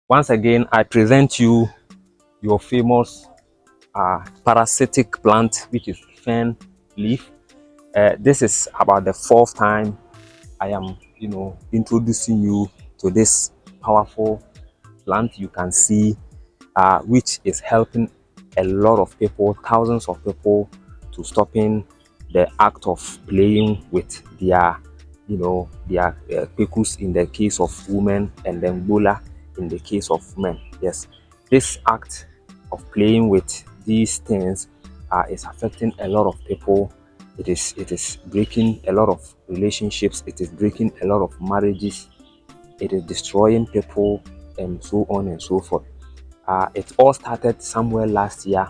Once again, I present you your famous parasitic plant, which is fern leaf. This is about the fourth time I am, introducing you to this powerful plant. You can see, which is helping a lot of people, thousands of people, to stopping the act of playing with their pekus in the case of women, and then bola in the case of men. Yes, this act of playing with these things is affecting a lot of people. It is breaking a lot of relationships. It is breaking a lot of marriages. It is destroying people, and so on and so forth. It all started somewhere last year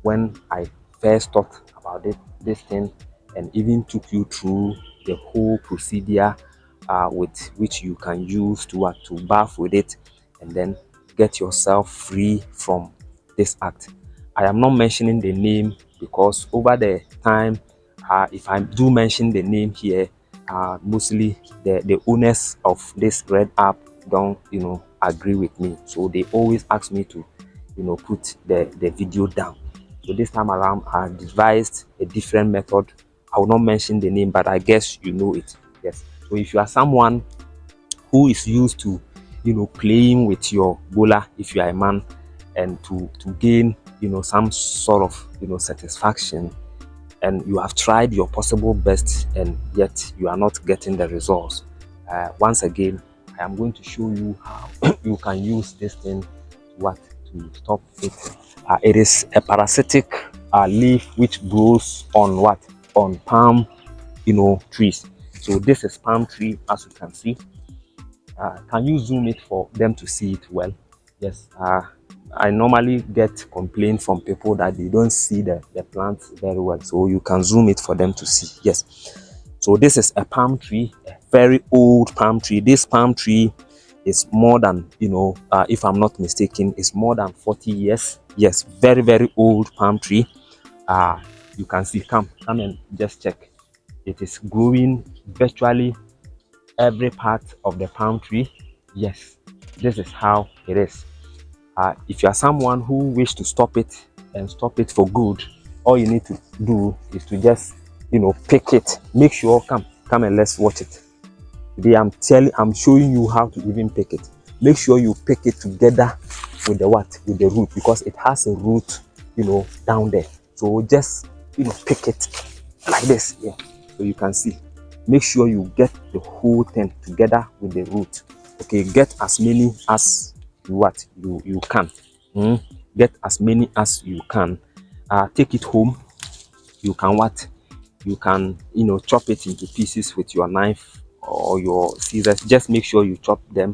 when I first talked about this thing, and even took you through the whole procedure with which you can use to bath with it, and then get yourself free from this act. I am not mentioning the name because over the time, if I do mention the name here, mostly the owners of this red app don't agree with me, so they always ask me to put the video down. So this time around, I devised a different method. I will not mention the name, but I guess you know it. Yes. So if you are someone who is used to playing with your bola, if you are a man, and to gain some sort of satisfaction, and you have tried your possible best and yet you are not getting the results, once again I am going to show you how you can use this thing to stop it. It is a parasitic leaf which grows on palm trees. So this is palm tree, as you can see. Can you zoom it for them to see it well? Yes. I normally get complaints from people that they don't see the plant very well, so you can zoom it for them to see. Yes. So this is a palm tree, a very old palm tree. This palm tree is more than, if I'm not mistaken, it's more than 40 years. Yes, very, very old palm tree. You can see, come and just check. It is growing virtually every part of the palm tree. Yes, this is how it is. If you are someone who wish to stop it and stop it for good, all you need to do is to just pick it. Make sure, come and let's watch it. Today I'm showing you how to even pick it. Make sure you pick it together with the root, because it has a root down there. So just pick it like this. Yeah, so you can see. Make sure you get the whole thing together with the root. Okay, get as many as you can. Get as many as you can. Take it home. You can chop it into pieces with your knife or your scissors. Just make sure you chop them,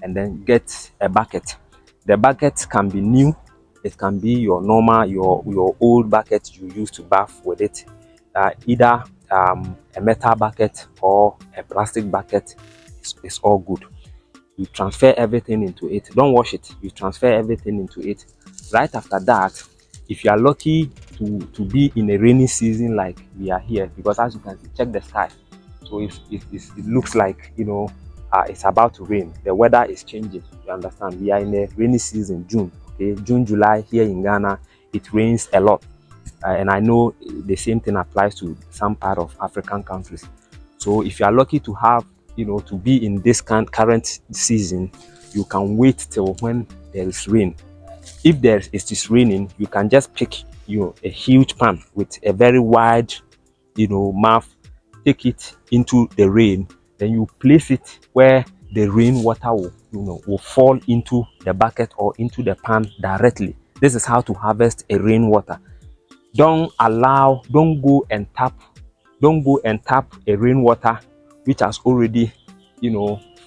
and then get a bucket. The bucket can be new. It can be your normal, your old bucket you used to bath with it. Either a metal bucket or a plastic bucket is all good. You transfer everything into it. Don't wash it. You transfer everything into it. Right after that, if you are lucky to be in a rainy season like we are here, because as you can see, check the sky. So it looks like it's about to rain. The weather is changing. You understand? We are in a rainy season, June. Okay, June, July here in Ghana, it rains a lot, and I know the same thing applies to some part of African countries. So if you are lucky to have to be in this current season, you can wait till when there is rain. If it is raining, you can just pick a huge pan with a very wide mouth, take it into the rain, then you place it where the rainwater will fall into the bucket or into the pan directly. This is how to harvest a rainwater. Don't go and tap a rainwater which has already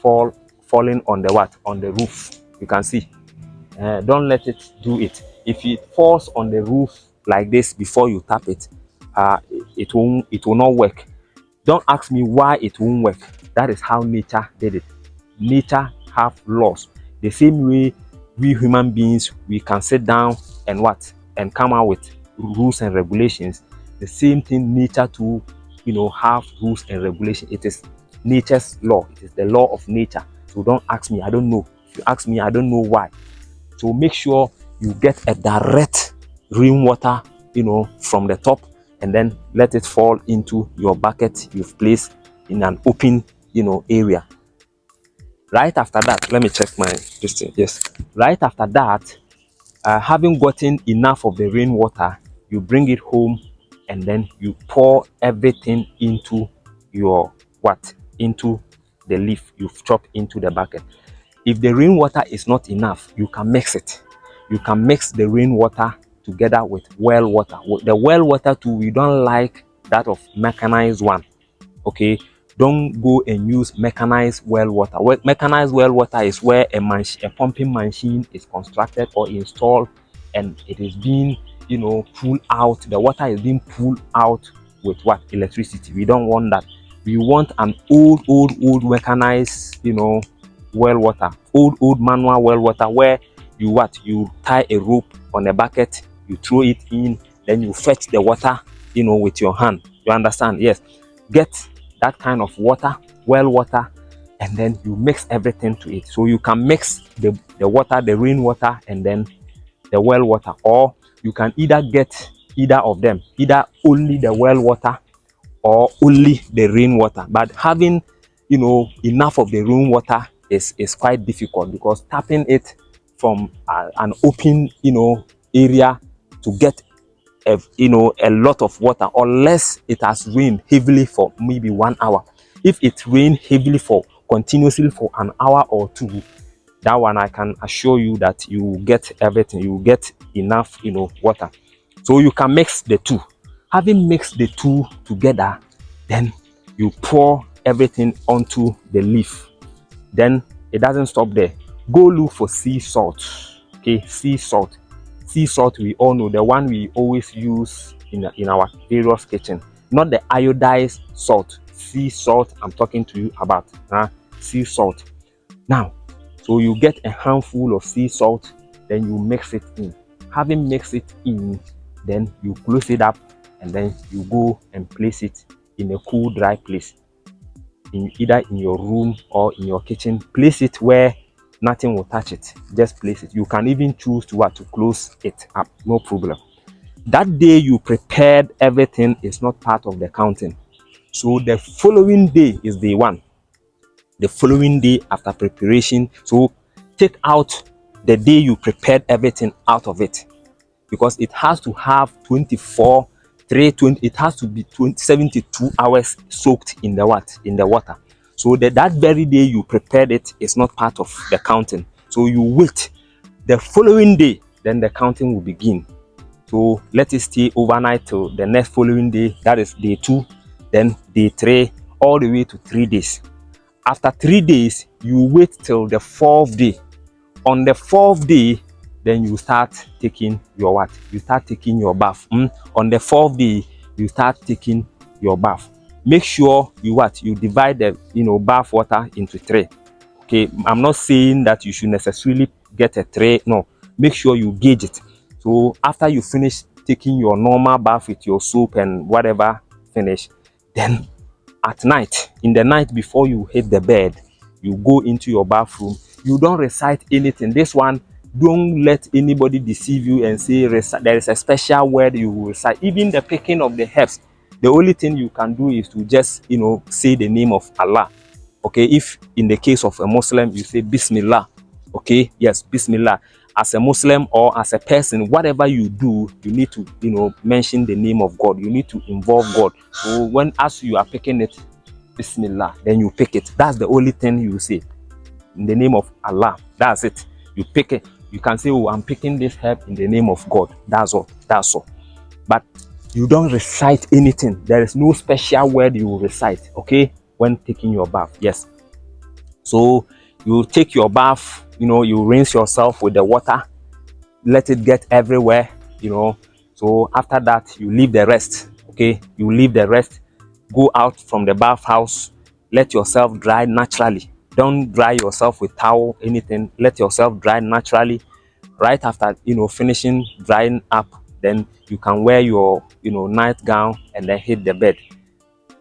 fallen on the roof. You can see. Don't let it do it. If it falls on the roof like this before you tap it, it will not work. Don't ask me why it won't work. That is how nature did it. Nature have laws. The same way we human beings, we can sit down and come out with rules and regulations. The same thing nature too have rules and regulations. It is nature's law. It is the law of nature. So don't ask me. I don't know. If you ask me, I don't know why. So make sure you get a direct rainwater, from the top, and then let it fall into your bucket you've placed in an open, area. Right after that, let me check my distance. Yes. Right after that, having gotten enough of the rainwater, you bring it home, and then you pour everything into your into the leaf you've chopped into the bucket. If the rainwater is not enough, you can mix it. You can mix the rainwater together with well water. The well water too, we don't like that of mechanized one. Okay, don't go and use mechanized well water. Mechanized well water is where a pumping machine is constructed or installed, and it is being, pulled out. The water is being pulled out with electricity. We don't want that. We want an old mechanized, well water, old manual well water, where you tie a rope on a bucket, you throw it in, then you fetch the water, with your hand. You understand? Yes. Get that kind of water, well water, and then you mix everything to it. So you can mix the water, the rainwater, and then the well water, or you can either get either of them, either only the well water or only the rainwater. But having, enough of the rainwater is quite difficult, because tapping it from an open, area to get a lot of water, unless it has rained heavily for maybe 1 hour. If it rained heavily for continuously for an hour or two, that one I can assure you that you will get everything. You will get enough, water. So you can mix the two. Having mixed the two together, then you pour everything onto the leaf. Then it doesn't stop there. Go look for sea salt. Okay, sea salt. Sea salt, we all know, the one we always use in our various kitchen, not the iodized salt. Sea salt I'm talking to you about. Sea salt. Now, so you get a handful of sea salt, then you mix it in. Having mixed it in, then you close it up, and then you go and place it in a cool, dry place, either in your room or in your kitchen. Place it where nothing will touch it. Just place it. You can even choose to close it up, no problem. That day you prepared everything is not part of the counting. So the following day is day one. The following day after preparation, so take out the day you prepared everything out of it, because it has to have 24 320, it has to be 72 hours soaked in the water. So that very day you prepared it is not part of the counting. So you wait the following day, then the counting will begin. So let it stay overnight till the next following day. That is day 2, then day 3, all the way to 3 days. After 3 days, you wait till the 4th day. On the 4th day, then you start taking your You start taking your bath. On the 4th day, you start taking your bath. Make sure you divide the bath water into 3. Okay, I'm not saying that you should necessarily get a 3. No, make sure you gauge it. So after you finish taking your normal bath with your soap and whatever finish, then at night, in the night before you hit the bed, you go into your bathroom. You don't recite anything. This one, don't let anybody deceive you and say there is a special word you will recite. Even the picking of the herbs, the only thing you can do is to just say the name of Allah. Okay, if in the case of a Muslim, you say Bismillah. Okay, yes, Bismillah. As a Muslim or as a person, whatever you do, you need to mention the name of God. You need to involve God. So as you are picking it, Bismillah, then you pick it. That's the only thing you say. In the name of Allah. That's it. You pick it. You can say, oh, I'm picking this herb in the name of God. That's all. That's all. But you don't recite anything. There is no special word you will recite, okay, when taking your bath. Yes. So you take your bath, you rinse yourself with the water, let it get everywhere, So after that, you leave the rest, okay? You leave the rest, go out from the bathhouse, let yourself dry naturally. Don't dry yourself with towel, anything. Let yourself dry naturally. Right after, finishing drying up, then you can wear your, nightgown and then hit the bed.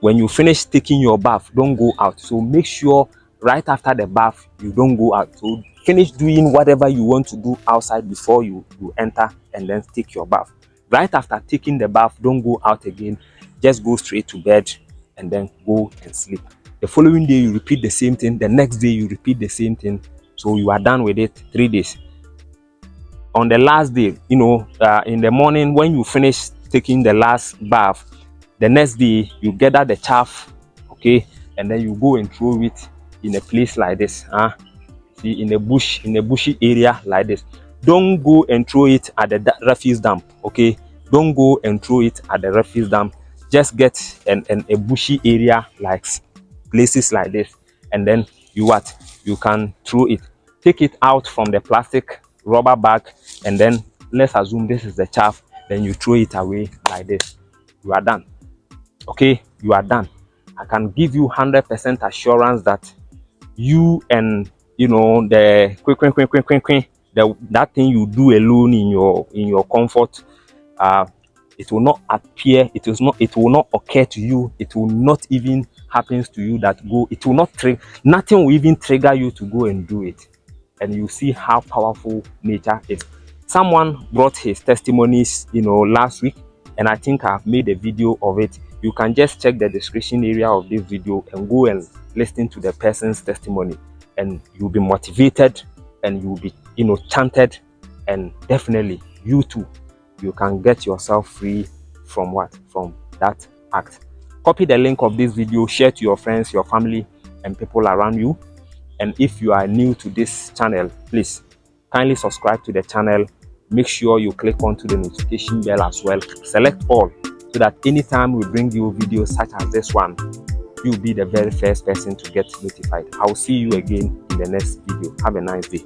When you finish taking your bath, don't go out. So make sure right after the bath, you don't go out. So finish doing whatever you want to do outside before you enter and then take your bath. Right after taking the bath, don't go out again. Just go straight to bed and then go and sleep. The following day, you repeat the same thing. The next day, you repeat the same thing. So you are done with it 3 days. On the last day, in the morning when you finish taking the last bath, the next day you gather the chaff, okay, and then you go and throw it in a place like this. See, in a bushy area like this. Don't go and throw it at the refuse dump, okay? Don't go and throw it at the refuse dump. Just get a bushy area, like places like this, and then you can throw it. Take it out from the plastic rubber bag, and then let's assume this is the chaff. Then you throw it away like this. You are done. Okay, you are done. I can give you 100% assurance that you and the that thing you do alone in your comfort, it will not appear, it will not occur to you, it will not even happen to you nothing will even trigger you to go and do it. And you see how powerful nature is. Someone brought his testimonies last week, and I think I've made a video of it. You can just check the description area of this video and go and listen to the person's testimony, and you'll be motivated and you'll be chanted, and definitely you too, you can get yourself free from that act. Copy the link of this video, share to your friends, your family, and people around you. And if you are new to this channel, please kindly subscribe to the channel. Make sure you click onto the notification bell as well. Select all, so that anytime we bring you videos such as this one, you'll be the very first person to get notified. I'll see you again in the next video. Have a nice day.